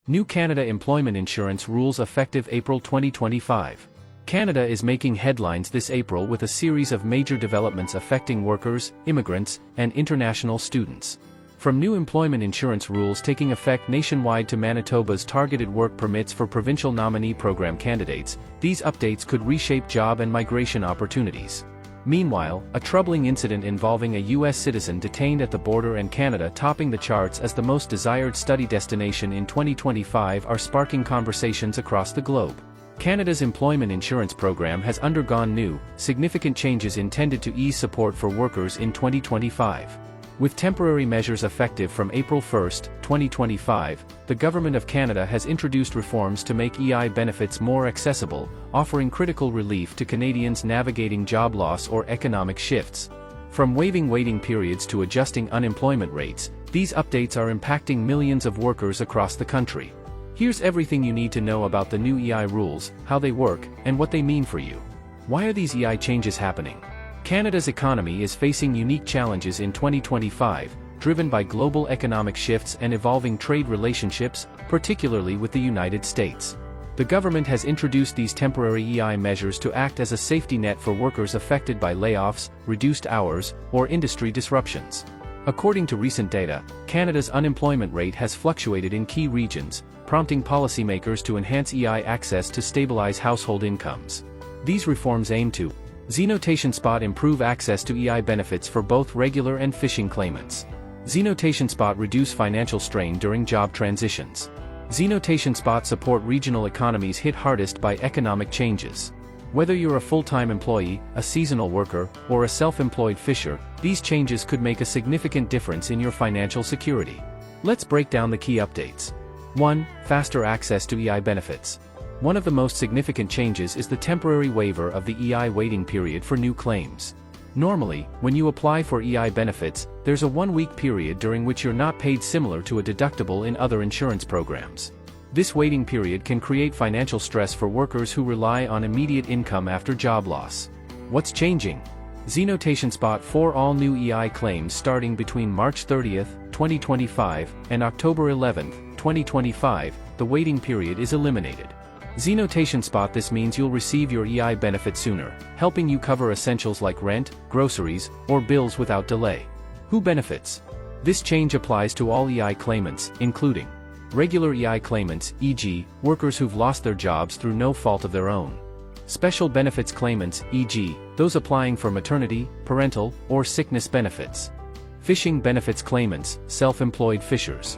New Canada Employment Insurance Rules effective April 2025. Canada is making headlines this April with a series of major developments affecting workers, immigrants, and international students. From new employment insurance rules taking effect nationwide to Manitoba's targeted work permits for provincial nominee program candidates, these updates could reshape job and migration opportunities. Meanwhile, a troubling incident involving a U.S. citizen detained at the border and Canada topping the charts as the most desired study destination in 2025 are sparking conversations across the globe. Canada's employment insurance program has undergone new, significant changes intended to ease support for workers in 2025. With temporary measures effective from April 1, 2025, the Government of Canada has introduced reforms to make EI benefits more accessible, offering critical relief to Canadians navigating job loss or economic shifts. From waiving waiting periods to adjusting unemployment rates, these updates are impacting millions of workers across the country. Here's everything you need to know about the new EI rules, how they work, and what they mean for you. Why are these EI changes happening? Canada's economy is facing unique challenges in 2025, driven by global economic shifts and evolving trade relationships, particularly with the United States. The government has introduced these temporary EI measures to act as a safety net for workers affected by layoffs, reduced hours, or industry disruptions. According to recent data, Canada's unemployment rate has fluctuated in key regions, prompting policymakers to enhance EI access to stabilize household incomes. These reforms aim to Zenotation Spot improve access to EI benefits for both regular and fishing claimants. Zenotation Spot reduce financial strain during job transitions. Zenotation Spot support regional economies hit hardest by economic changes. Whether you're a full-time employee, a seasonal worker, or a self-employed fisher, these changes could make a significant difference in your financial security. Let's break down the key updates. 1. Faster access to EI benefits. One of the most significant changes is the temporary waiver of the EI waiting period for new claims. Normally, when you apply for EI benefits, there's a 1-week period during which you're not paid, similar to a deductible in other insurance programs. This waiting period can create financial stress for workers who rely on immediate income after job loss. What's changing? Zenotation Spot for all new EI claims starting between March 30, 2025, and October 11, 2025, the waiting period is eliminated. Zenotation Spot. This means you'll receive your EI benefit sooner, helping you cover essentials like rent, groceries, or bills without delay. Who benefits? This change applies to all EI claimants, including regular EI claimants, e.g., workers who've lost their jobs through no fault of their own. Special benefits claimants, e.g., those applying for maternity, parental, or sickness benefits. Fishing benefits claimants, self-employed fishers.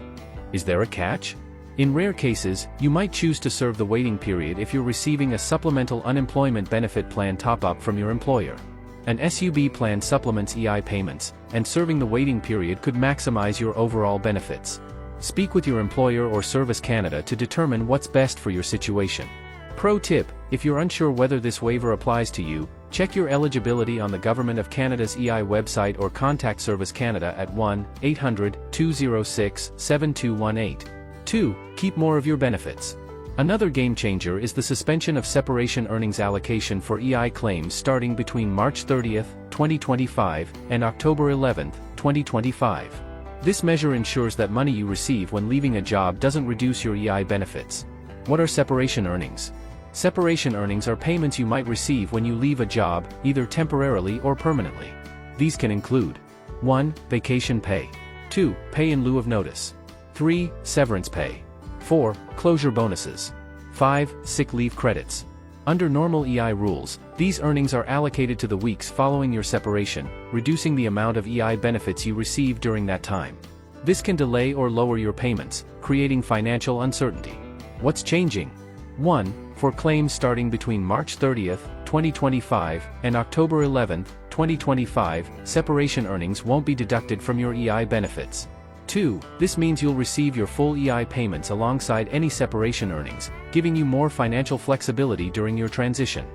Is there a catch? In rare cases, you might choose to serve the waiting period if you're receiving a supplemental unemployment benefit plan top-up from your employer. An SUB plan supplements EI payments, and serving the waiting period could maximize your overall benefits. Speak with your employer or Service Canada to determine what's best for your situation. Pro tip: if you're unsure whether this waiver applies to you, check your eligibility on the Government of Canada's EI website or contact Service Canada at 1-800-206-7218. 2. Keep more of your benefits. Another game changer is the suspension of separation earnings allocation for EI claims starting between March 30, 2025, and October 11, 2025. This measure ensures that money you receive when leaving a job doesn't reduce your EI benefits. What are separation earnings? Separation earnings are payments you might receive when you leave a job, either temporarily or permanently. These can include 1. Vacation pay. 2. Pay in lieu of notice. 3. Severance pay. 4. Closure bonuses. 5. Sick leave credits. Under normal EI rules, these earnings are allocated to the weeks following your separation, reducing the amount of EI benefits you receive during that time. This can delay or lower your payments, creating financial uncertainty. What's changing? 1. For claims starting between March 30, 2025, and October 11, 2025, separation earnings won't be deducted from your EI benefits. 2. This means you'll receive your full EI payments alongside any separation earnings, giving you more financial flexibility during your transition.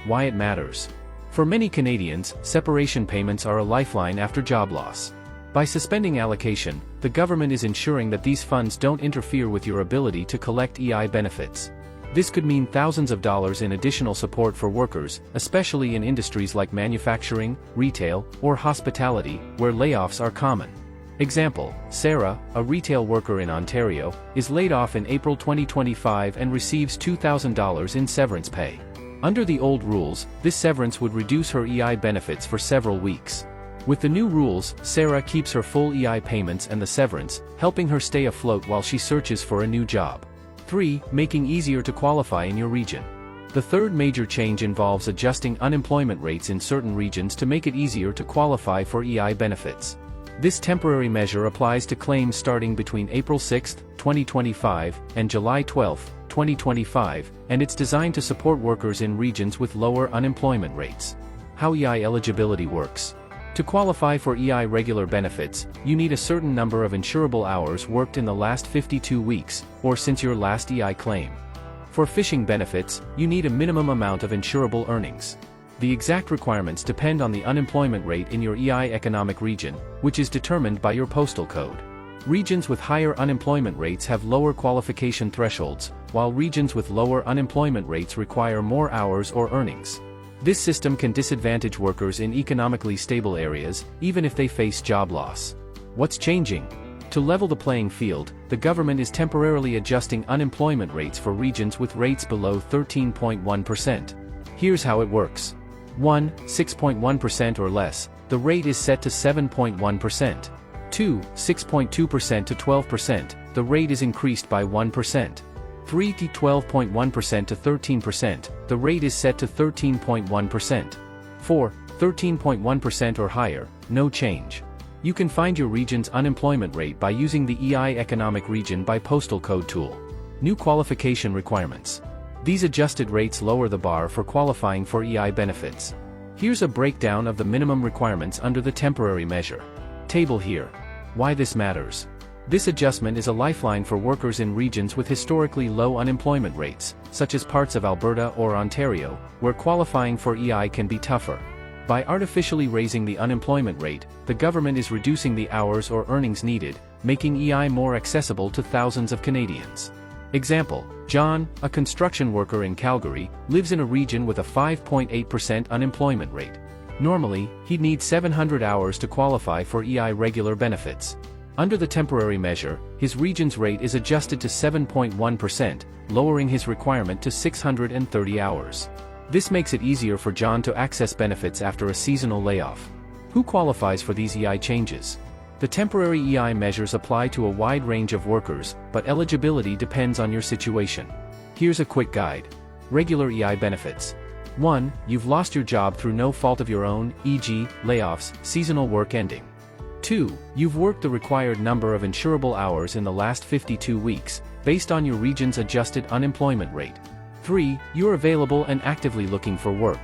Why it matters. For many Canadians, separation payments are a lifeline after job loss. By suspending allocation, the government is ensuring that these funds don't interfere with your ability to collect EI benefits. This could mean thousands of dollars in additional support for workers, especially in industries like manufacturing, retail, or hospitality, where layoffs are common. Example, Sarah, a retail worker in Ontario, is laid off in April 2025 and receives $2,000 in severance pay. Under the old rules, this severance would reduce her EI benefits for several weeks. With the new rules, Sarah keeps her full EI payments and the severance, helping her stay afloat while she searches for a new job. 3. Making easier to qualify in your region. The third major change involves adjusting unemployment rates in certain regions to make it easier to qualify for EI benefits. This temporary measure applies to claims starting between April 6, 2025, and July 12, 2025, and it's designed to support workers in regions with lower unemployment rates. How EI eligibility works. To qualify for EI regular benefits, you need a certain number of insurable hours worked in the last 52 weeks, or since your last EI claim. For fishing benefits, you need a minimum amount of insurable earnings. The exact requirements depend on the unemployment rate in your EI economic region, which is determined by your postal code. Regions with higher unemployment rates have lower qualification thresholds, while regions with lower unemployment rates require more hours or earnings. This system can disadvantage workers in economically stable areas, even if they face job loss. What's changing? To level the playing field, the government is temporarily adjusting unemployment rates for regions with rates below 13.1%. Here's how it works. 1. 6.1% or less, the rate is set to 7.1%. 2. 6.2% to 12%, the rate is increased by 1%. 3. 12.1% to 13%, the rate is set to 13.1%. 4. 13.1% or higher, no change. You can find your region's unemployment rate by using the EI Economic Region by Postal Code tool. New qualification requirements. These adjusted rates lower the bar for qualifying for EI benefits. Here's a breakdown of the minimum requirements under the temporary measure. Table here. Why this matters. This adjustment is a lifeline for workers in regions with historically low unemployment rates, such as parts of Alberta or Ontario, where qualifying for EI can be tougher. By artificially raising the unemployment rate, the government is reducing the hours or earnings needed, making EI more accessible to thousands of Canadians. Example, John, a construction worker in Calgary, lives in a region with a 5.8% unemployment rate. Normally, he'd need 700 hours to qualify for EI regular benefits. Under the temporary measure, his region's rate is adjusted to 7.1%, lowering his requirement to 630 hours. This makes it easier for John to access benefits after a seasonal layoff. Who qualifies for these EI changes? The temporary EI measures apply to a wide range of workers, but eligibility depends on your situation. Here's a quick guide. Regular EI benefits. 1. You've lost your job through no fault of your own, e.g., layoffs, seasonal work ending. 2. You've worked the required number of insurable hours in the last 52 weeks, based on your region's adjusted unemployment rate. 3. You're available and actively looking for work.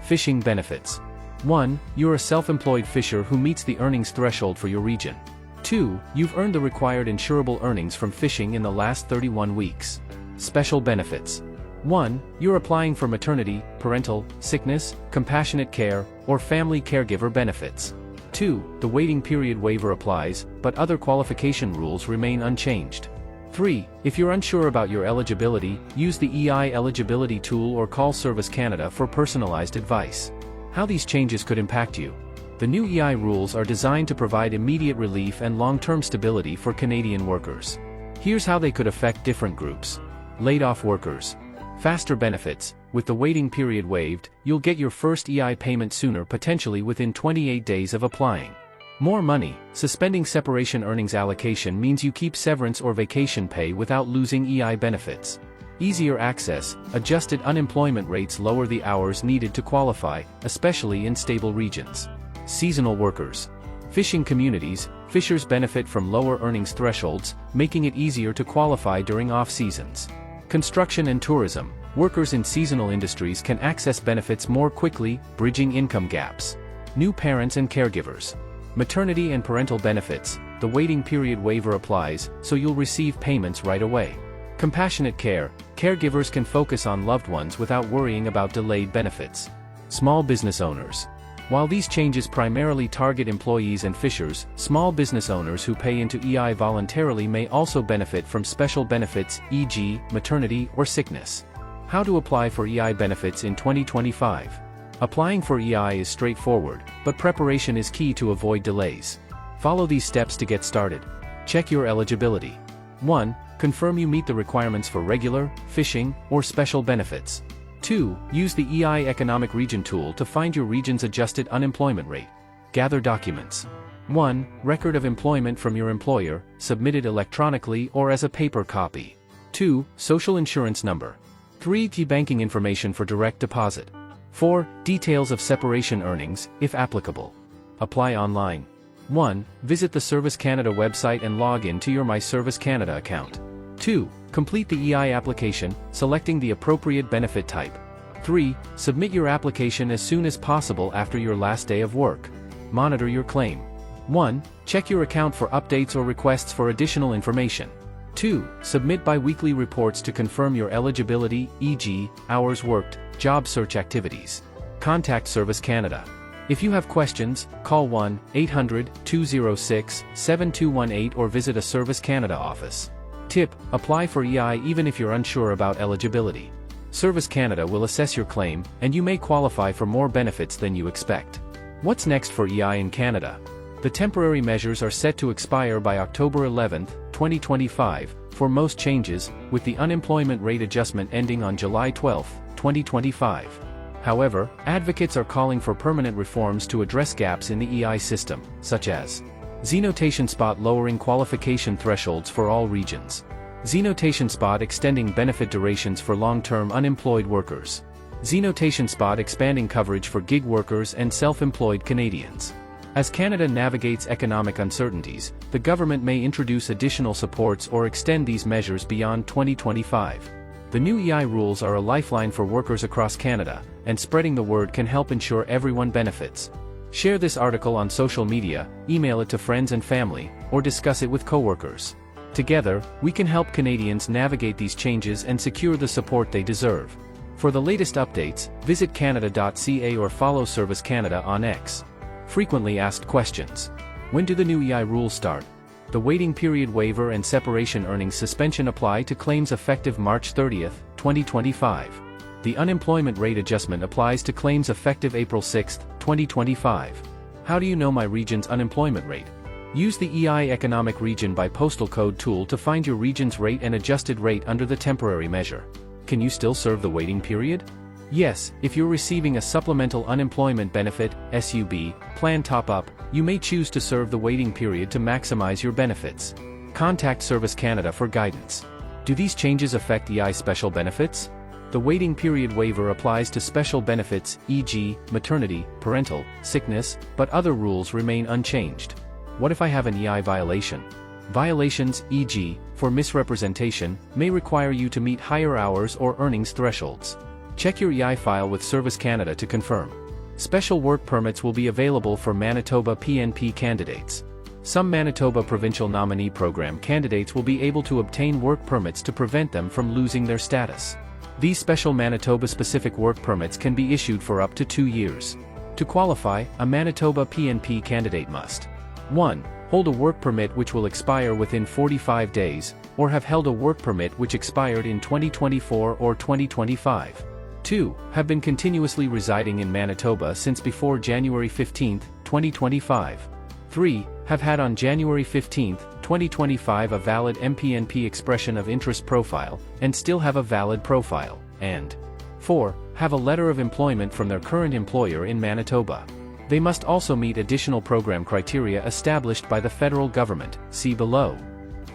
Fishing benefits. 1. You're a self-employed fisher who meets the earnings threshold for your region. 2. You've earned the required insurable earnings from fishing in the last 31 weeks. Special benefits. 1. You're applying for maternity, parental, sickness, compassionate care, or family caregiver benefits. 2. The waiting period waiver applies, but other qualification rules remain unchanged. 3. If you're unsure about your eligibility, use the EI eligibility tool or call Service Canada for personalized advice. How these changes could impact you. The new EI rules are designed to provide immediate relief and long-term stability for Canadian workers. Here's how they could affect different groups. Laid-off workers. Faster benefits. With the waiting period waived, you'll get your first EI payment sooner, potentially within 28 days of applying. More money. Suspending separation earnings allocation means you keep severance or vacation pay without losing EI benefits. Easier access. Adjusted unemployment rates lower the hours needed to qualify, especially in stable regions. Seasonal workers. Fishing communities. Fishers benefit from lower earnings thresholds, making it easier to qualify during off-seasons. Construction and tourism. Workers in seasonal industries can access benefits more quickly, bridging income gaps. New parents and caregivers. Maternity and parental benefits. The waiting period waiver applies, so you'll receive payments right away. Compassionate care. Caregivers can focus on loved ones without worrying about delayed benefits. Small business owners. While these changes primarily target employees and fishers, small business owners who pay into EI voluntarily may also benefit from special benefits, e.g., maternity or sickness. How to apply for EI benefits in 2025. Applying for EI is straightforward, but preparation is key to avoid delays. Follow these steps to get started. Check your eligibility. 1. Confirm you meet the requirements for regular, fishing, or special benefits. 2. Use the EI Economic Region tool to find your region's adjusted unemployment rate. Gather documents. 1. Record of employment from your employer, submitted electronically or as a paper copy. 2. Social insurance number. 3. Banking information for direct deposit. 4. Details of separation earnings, if applicable. Apply online. 1. Visit the Service Canada website and log in to your My Service Canada account. 2. Complete the EI application, selecting the appropriate benefit type. 3. Submit your application as soon as possible after your last day of work. Monitor your claim. 1. Check your account for updates or requests for additional information. 2. Submit bi-weekly reports to confirm your eligibility, e.g., hours worked, job search activities. Contact Service Canada. If you have questions, call 1-800-206-7218 or visit a Service Canada office. Tip: apply for EI even if you're unsure about eligibility. Service Canada will assess your claim, and you may qualify for more benefits than you expect. What's next for EI in Canada? The temporary measures are set to expire by October 11, 2025, for most changes, with the unemployment rate adjustment ending on July 12, 2025. However, advocates are calling for permanent reforms to address gaps in the EI system, such as Z-notation spot lowering qualification thresholds for all regions. Z-notation spot extending benefit durations for long-term unemployed workers. Z-notation spot expanding coverage for gig workers and self-employed Canadians. As Canada navigates economic uncertainties, the government may introduce additional supports or extend these measures beyond 2025. The new EI rules are a lifeline for workers across Canada, and spreading the word can help ensure everyone benefits. Share this article on social media, email it to friends and family, or discuss it with coworkers. Together, we can help Canadians navigate these changes and secure the support they deserve. For the latest updates, visit canada.ca or follow Service Canada on X. Frequently asked questions. When do the new EI rules start? The waiting period waiver and separation earnings suspension apply to claims effective March 30, 2025. The unemployment rate adjustment applies to claims effective April 6, 2025. How do you know my region's unemployment rate? Use the EI Economic Region by Postal Code tool to find your region's rate and adjusted rate under the temporary measure. Can you still serve the waiting period? Yes, if you're receiving a Supplemental Unemployment Benefit (SUB) plan top-up, you may choose to serve the waiting period to maximize your benefits. Contact Service Canada for guidance. Do these changes affect EI special benefits? The waiting period waiver applies to special benefits, e.g., maternity, parental, sickness, but other rules remain unchanged. What if I have an EI violation? Violations, e.g., for misrepresentation, may require you to meet higher hours or earnings thresholds. Check your EI file with Service Canada to confirm. Special work permits will be available for Manitoba PNP candidates. Some Manitoba Provincial Nominee Program candidates will be able to obtain work permits to prevent them from losing their status. These special Manitoba-specific work permits can be issued for up to 2 years. To qualify, a Manitoba PNP candidate must 1. Hold a work permit which will expire within 45 days, or have held a work permit which expired in 2024 or 2025. 2. Have been continuously residing in Manitoba since before January 15, 2025. 3. Have had on January 15, 2025 a valid MPNP expression of interest profile, and still have a valid profile. And 4. Have a letter of employment from their current employer in Manitoba. They must also meet additional program criteria established by the federal government, see below.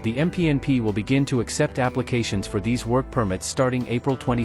The MPNP will begin to accept applications for these work permits starting April 22,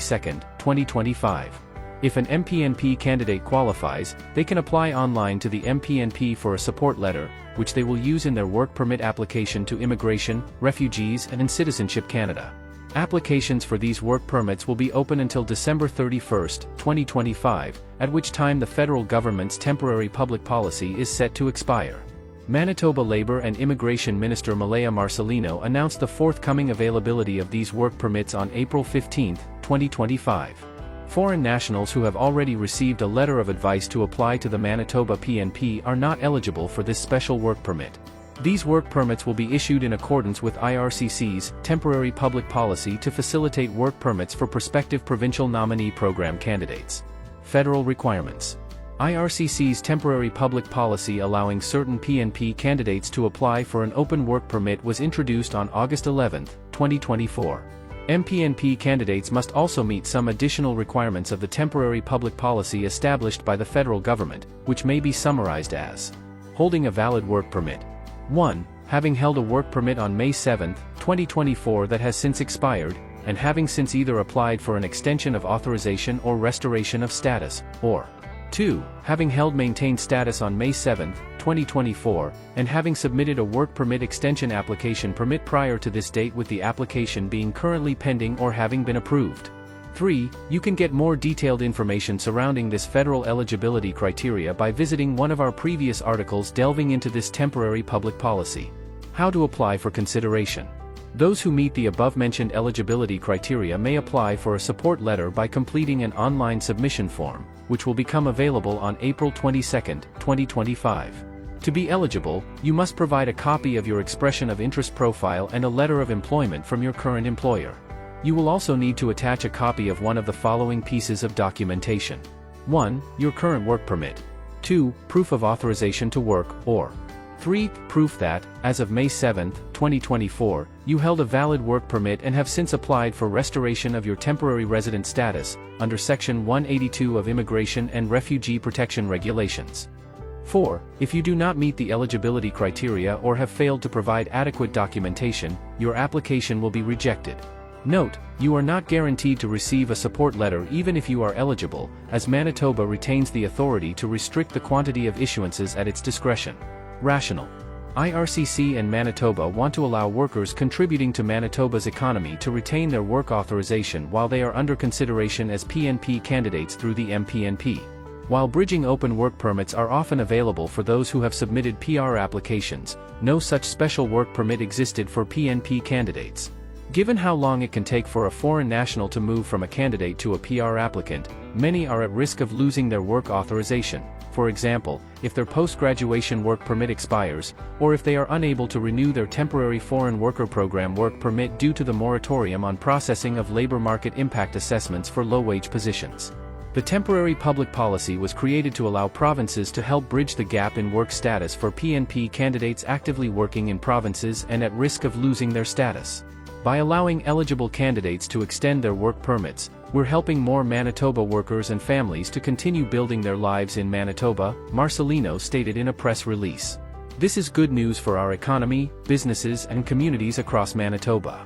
2025. If an MPNP candidate qualifies, they can apply online to the MPNP for a support letter, which they will use in their work permit application to Immigration, Refugees and Citizenship Canada. Applications for these work permits will be open until December 31, 2025, at which time the federal government's temporary public policy is set to expire. Manitoba Labour and Immigration Minister Malaya Marcelino announced the forthcoming availability of these work permits on April 15, 2025. Foreign nationals who have already received a letter of advice to apply to the Manitoba PNP are not eligible for this special work permit. These work permits will be issued in accordance with IRCC's temporary public policy to facilitate work permits for prospective provincial nominee program candidates. Federal requirements. IRCC's temporary public policy allowing certain PNP candidates to apply for an open work permit was introduced on August 11, 2024. MPNP candidates must also meet some additional requirements of the temporary public policy established by the federal government, which may be summarized as holding a valid work permit. 1. Having held a work permit on May 7, 2024 that has since expired, and having since either applied for an extension of authorization or restoration of status, or 2. Having held maintained status on May 7, 2024, and having submitted a work permit extension application permit prior to this date with the application being currently pending or having been approved. 3. You can get more detailed information surrounding this federal eligibility criteria by visiting one of our previous articles delving into this temporary public policy. How to apply for consideration. Those who meet the above-mentioned eligibility criteria may apply for a support letter by completing an online submission form, which will become available on April 22, 2025. To be eligible, you must provide a copy of your expression of interest profile and a letter of employment from your current employer. You will also need to attach a copy of one of the following pieces of documentation. 1. Your current work permit. 2. Proof of authorization to work, or 3. Proof that, as of May 7, 2024, you held a valid work permit and have since applied for restoration of your temporary resident status, under Section 182 of Immigration and Refugee Protection Regulations. 4. If you do not meet the eligibility criteria or have failed to provide adequate documentation, your application will be rejected. Note, you are not guaranteed to receive a support letter even if you are eligible, as Manitoba retains the authority to restrict the quantity of issuances at its discretion. Rational. IRCC and Manitoba want to allow workers contributing to Manitoba's economy to retain their work authorization while they are under consideration as PNP candidates through the MPNP. While bridging open work permits are often available for those who have submitted PR applications, no such special work permit existed for PNP candidates. Given how long it can take for a foreign national to move from a candidate to a PR applicant, many are at risk of losing their work authorization. For example, if their post-graduation work permit expires, or if they are unable to renew their temporary foreign worker program work permit due to the moratorium on processing of labor market impact assessments for low-wage positions. The temporary public policy was created to allow provinces to help bridge the gap in work status for PNP candidates actively working in provinces and at risk of losing their status. By allowing eligible candidates to extend their work permits, we're helping more Manitoba workers and families to continue building their lives in Manitoba, Marcelino stated in a press release. This is good news for our economy, businesses, and communities across Manitoba.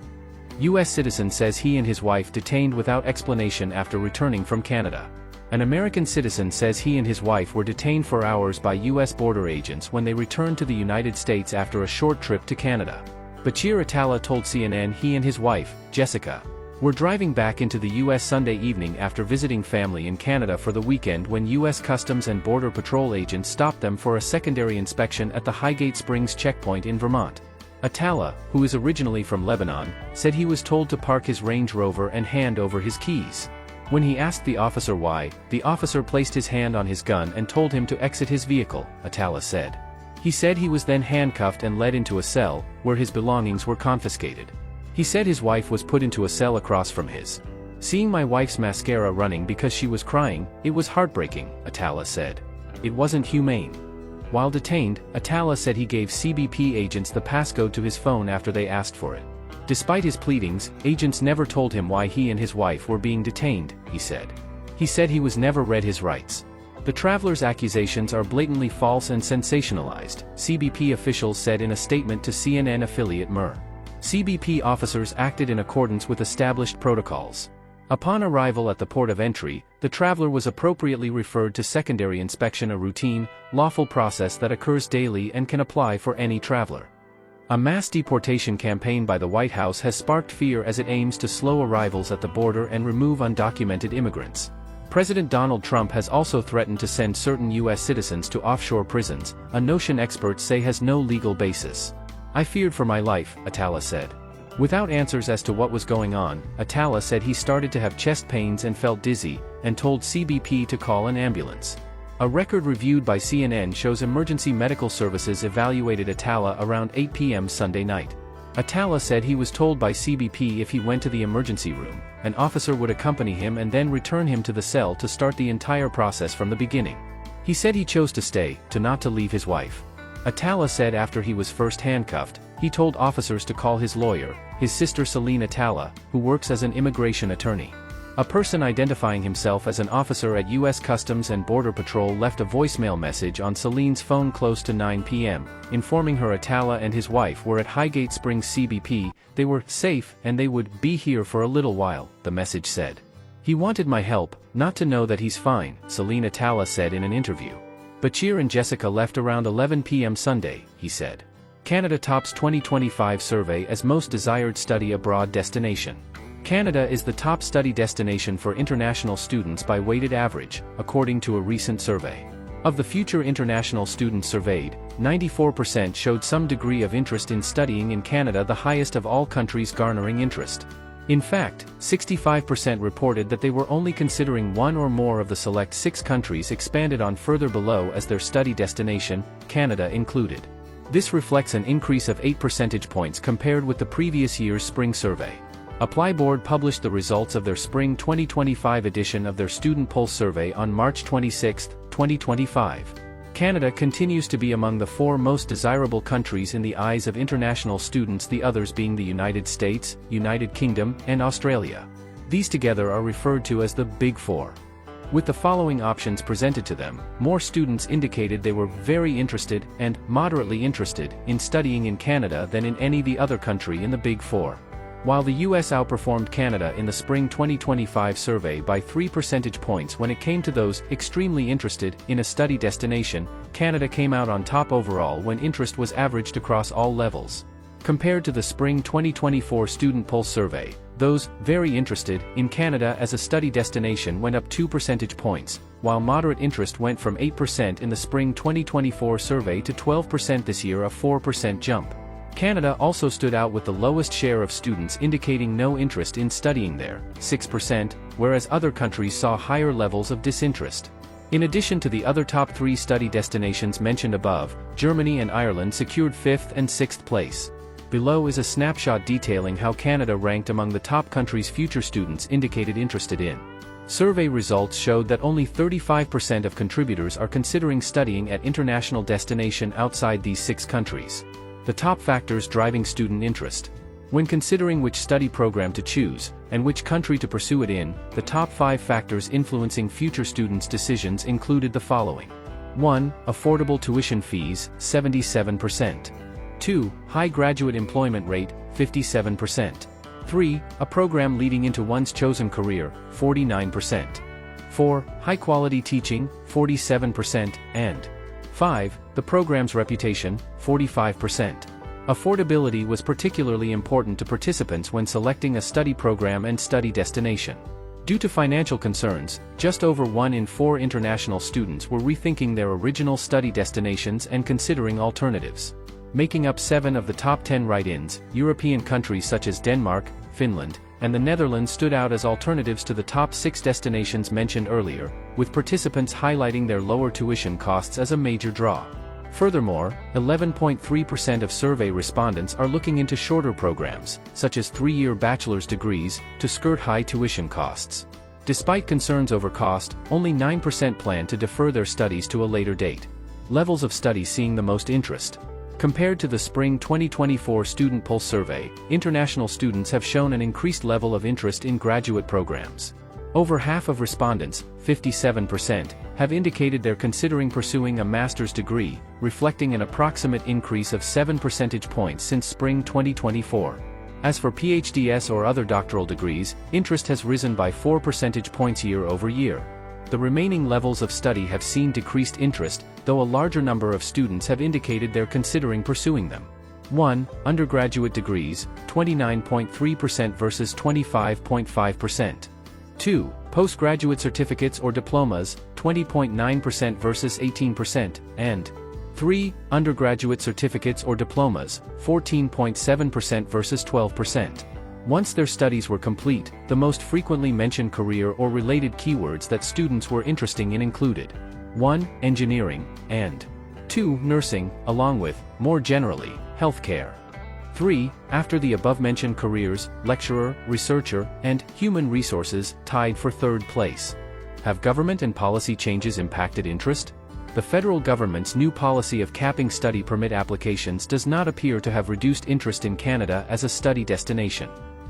U.S. citizen says he and his wife detained without explanation after returning from Canada. An American citizen says he and his wife were detained for hours by U.S. border agents when they returned to the United States after a short trip to Canada. Bachir Atala told CNN he and his wife, Jessica, were driving back into the U.S. Sunday evening after visiting family in Canada for the weekend when U.S. Customs and Border Patrol agents stopped them for a secondary inspection at the Highgate Springs checkpoint in Vermont. Atala, who is originally from Lebanon, said he was told to park his Range Rover and hand over his keys. When he asked the officer why, the officer placed his hand on his gun and told him to exit his vehicle, Atala said. He said he was then handcuffed and led into a cell, where his belongings were confiscated. He said his wife was put into a cell across from his. Seeing my wife's mascara running because she was crying, it was heartbreaking, Atala said. It wasn't humane. While detained, Atala said he gave CBP agents the passcode to his phone after they asked for it. Despite his pleadings, agents never told him why he and his wife were being detained, he said. He said he was never read his rights. The traveler's accusations are blatantly false and sensationalized, CBP officials said in a statement to CNN affiliate Mir. CBP officers acted in accordance with established protocols. Upon arrival at the port of entry, the traveler was appropriately referred to secondary inspection, a routine, lawful process that occurs daily and can apply for any traveler. A mass deportation campaign by the White House has sparked fear as it aims to slow arrivals at the border and remove undocumented immigrants. President Donald Trump has also threatened to send certain U.S. citizens to offshore prisons, a notion experts say has no legal basis. I feared for my life, Atala said. Without answers as to what was going on, Atala said he started to have chest pains and felt dizzy, and told CBP to call an ambulance. A record reviewed by CNN shows emergency medical services evaluated Atala around 8 p.m. Sunday night. Atala said he was told by CBP if he went to the emergency room, an officer would accompany him and then return him to the cell to start the entire process from the beginning. He said he chose to stay, not to leave his wife. Atala said after he was first handcuffed, he told officers to call his lawyer, his sister Celine Atala, who works as an immigration attorney. A person identifying himself as an officer at U.S. Customs and Border Patrol left a voicemail message on Celine's phone close to 9 p.m., informing her Atala and his wife were at Highgate Springs CBP, they were safe and they would be here for a little while, the message said. He wanted my help, not to know that he's fine, Celine Atala said in an interview. Bachir and Jessica left around 11 p.m. Sunday, he said. Canada tops 2025 survey as most desired study abroad destination. Canada is the top study destination for international students by weighted average, according to a recent survey. Of the future international students surveyed, 94% showed some degree of interest in studying in Canada, the highest of all countries garnering interest. In fact, 65% reported that they were only considering one or more of the select 6 countries expanded on further below as their study destination, Canada included. This reflects an increase of 8 percentage points compared with the previous year's spring survey. Apply Board published the results of their spring 2025 edition of their Student Pulse survey on March 26, 2025. Canada continues to be among the 4 most desirable countries in the eyes of international students, the others being the United States, United Kingdom, and Australia. These together are referred to as the Big Four. With the following options presented to them, more students indicated they were very interested and moderately interested in studying in Canada than in any the other country in the Big Four. While the US outperformed Canada in the spring 2025 survey by 3 percentage points when it came to those extremely interested in a study destination, Canada came out on top overall when interest was averaged across all levels. Compared to the spring 2024 Student Pulse survey, those very interested in Canada as a study destination went up 2 percentage points, while moderate interest went from 8% in the spring 2024 survey to 12% this year, a 4% jump. Canada also stood out with the lowest share of students indicating no interest in studying there, 6%, whereas other countries saw higher levels of disinterest. In addition to the other top 3 study destinations mentioned above, Germany and Ireland secured 5th and 6th place. Below is a snapshot detailing how Canada ranked among the top countries future students indicated interested in. Survey results showed that only 35% of contributors are considering studying at international destination outside these 6 countries. The top factors driving student interest. When considering which study program to choose, and which country to pursue it in, the top 5 factors influencing future students' decisions included the following. 1. Affordable tuition fees, 77%. 2. High graduate employment rate, 57%. 3. A program leading into one's chosen career, 49%. 4. High quality teaching, 47%, and 5. The program's reputation, 45%. Affordability was particularly important to participants when selecting a study program and study destination. Due to financial concerns, just over 1 in 4 international students were rethinking their original study destinations and considering alternatives. Making up 7 of the top 10 write-ins, European countries such as Denmark, Finland, and the Netherlands stood out as alternatives to the top 6 destinations mentioned earlier, with participants highlighting their lower tuition costs as a major draw. Furthermore, 11.3% of survey respondents are looking into shorter programs, such as 3-year bachelor's degrees, to skirt high tuition costs. Despite concerns over cost, only 9% plan to defer their studies to a later date. Levels of study seeing the most interest. Compared to the spring 2024 Student Pulse survey, international students have shown an increased level of interest in graduate programs. Over half of respondents, 57%, have indicated they're considering pursuing a master's degree, reflecting an approximate increase of 7 percentage points since spring 2024. As for PhDs or other doctoral degrees, interest has risen by 4 percentage points year over year. The remaining levels of study have seen decreased interest, though a larger number of students have indicated they're considering pursuing them. 1. Undergraduate degrees, 29.3% versus 25.5%. 2. Postgraduate certificates or diplomas, 20.9% versus 18%, and 3. Undergraduate certificates or diplomas, 14.7% versus 12%. Once their studies were complete, the most frequently mentioned career or related keywords that students were interested in included 1. Engineering, and 2. Nursing, along with, more generally, healthcare. 3. After the above-mentioned careers, lecturer, researcher, and human resources tied for 3rd place. Have government and policy changes impacted interest? the federal government's new policy of capping study permit applications does not appear to have reduced interest in Canada as a study destination.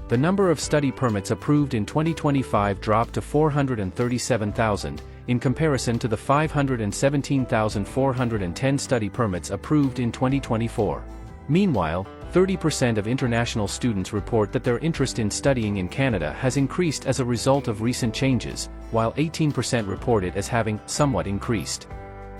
The number of study permits approved in 2025 dropped to 437,000, in comparison to the 517,410 study permits approved in 2024. Meanwhile, 30% of international students report that their interest in studying in Canada has increased as a result of recent changes, while 18% report it as having somewhat increased.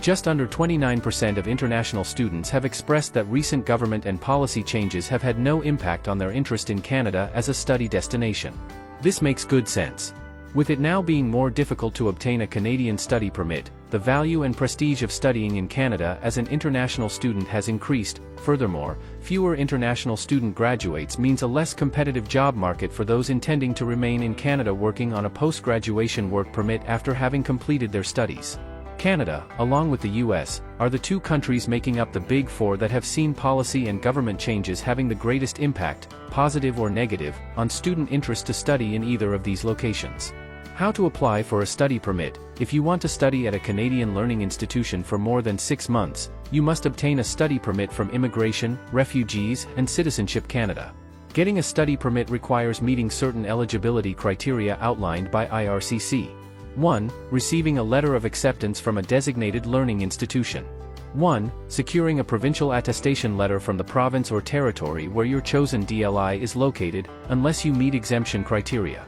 Just under 29% of international students have expressed that recent government and policy changes have had no impact on their interest in Canada as a study destination. This makes good sense. With it now being more difficult to obtain a Canadian study permit, the value and prestige of studying in Canada as an international student has increased. Furthermore, fewer international student graduates means a less competitive job market for those intending to remain in Canada working on a post-graduation work permit after having completed their studies. Canada, along with the US, are the two countries making up the Big Four that have seen policy and government changes having the greatest impact, positive or negative, on student interest to study in either of these locations. How to apply for a study permit. If you want to study at a Canadian learning institution for more than 6 months, you must obtain a study permit from Immigration, Refugees, and Citizenship Canada. Getting a study permit requires meeting certain eligibility criteria outlined by IRCC. 1. Receiving a letter of acceptance from a designated learning institution. 1. Securing a provincial attestation letter from the province or territory where your chosen DLI is located, unless you meet exemption criteria.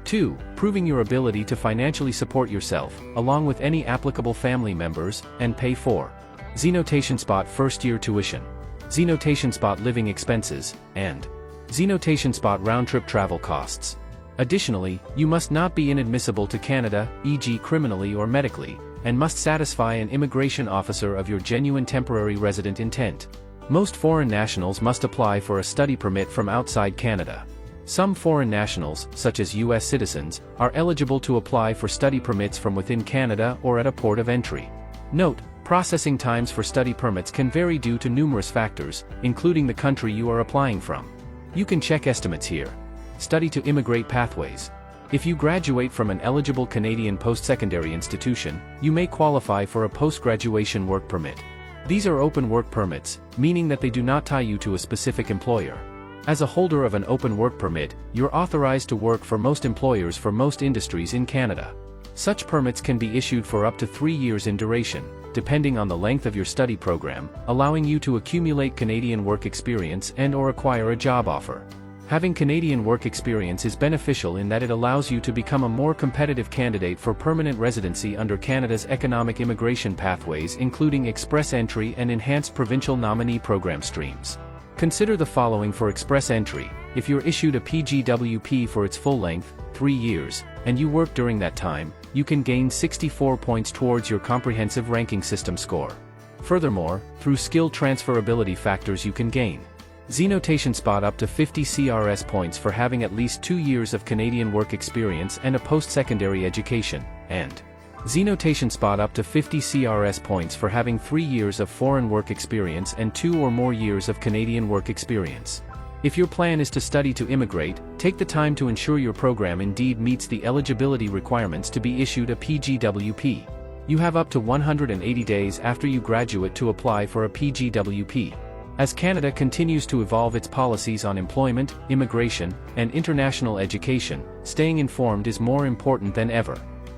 2. Proving your ability to financially support yourself, along with any applicable family members, and pay for Zenotation Spot first-year tuition, Zenotation Spot living expenses, and Zenotation Spot round-trip travel costs. Additionally, you must not be inadmissible to Canada, e.g. criminally or medically, and must satisfy an immigration officer of your genuine temporary resident intent. Most foreign nationals must apply for a study permit from outside Canada. Some foreign nationals, such as U.S. citizens, are eligible to apply for study permits from within Canada or at a port of entry. Note, processing times for study permits can vary due to numerous factors, including the country you are applying from. You can check estimates here. Study to immigrate pathways. If you graduate from an eligible Canadian post-secondary institution, you may qualify for a post-graduation work permit. These are open work permits, meaning that they do not tie you to a specific employer. As a holder of an open work permit, you're authorized to work for most employers for most industries in Canada. Such permits can be issued for up to 3 years in duration, depending on the length of your study program, allowing you to accumulate Canadian work experience and/or acquire a job offer. Having Canadian work experience is beneficial in that it allows you to become a more competitive candidate for permanent residency under Canada's economic immigration pathways, including express entry and enhanced provincial nominee program streams. Consider the following for express entry. If you're issued a PGWP for its full length, 3 years, and you work during that time, you can gain 64 points towards your comprehensive ranking system score. Furthermore, through skill transferability factors you can gain Zenotation Spot up to 50 CRS points for having at least 2 years of Canadian work experience and a post-secondary education, and Zenotation Spot up to 50 CRS points for having 3 years of foreign work experience and 2 or more years of Canadian work experience. If your plan is to study to immigrate, take the time to ensure your program indeed meets the eligibility requirements to be issued a PGWP. You have up to 180 days after you graduate to apply for a PGWP. As Canada continues to evolve its policies on employment, immigration, and international education, staying informed is more important than ever.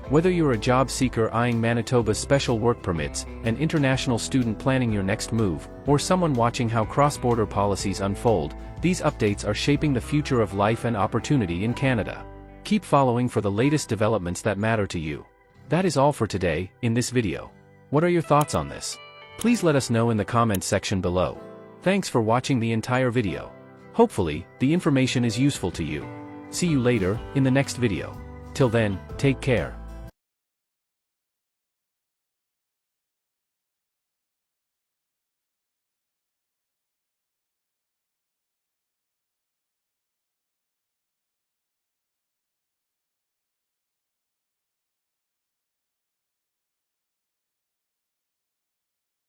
Whether you're a job seeker eyeing Manitoba's special work permits, an international student planning your next move, or someone watching how cross-border policies unfold, these updates are shaping the future of life and opportunity in Canada. Keep following for the latest developments that matter to you. That is all for today, in this video. What are your thoughts on this? Please let us know in the comments section below. Thanks for watching the entire video. Hopefully, the information is useful to you. See you later, in the next video. Till then, take care.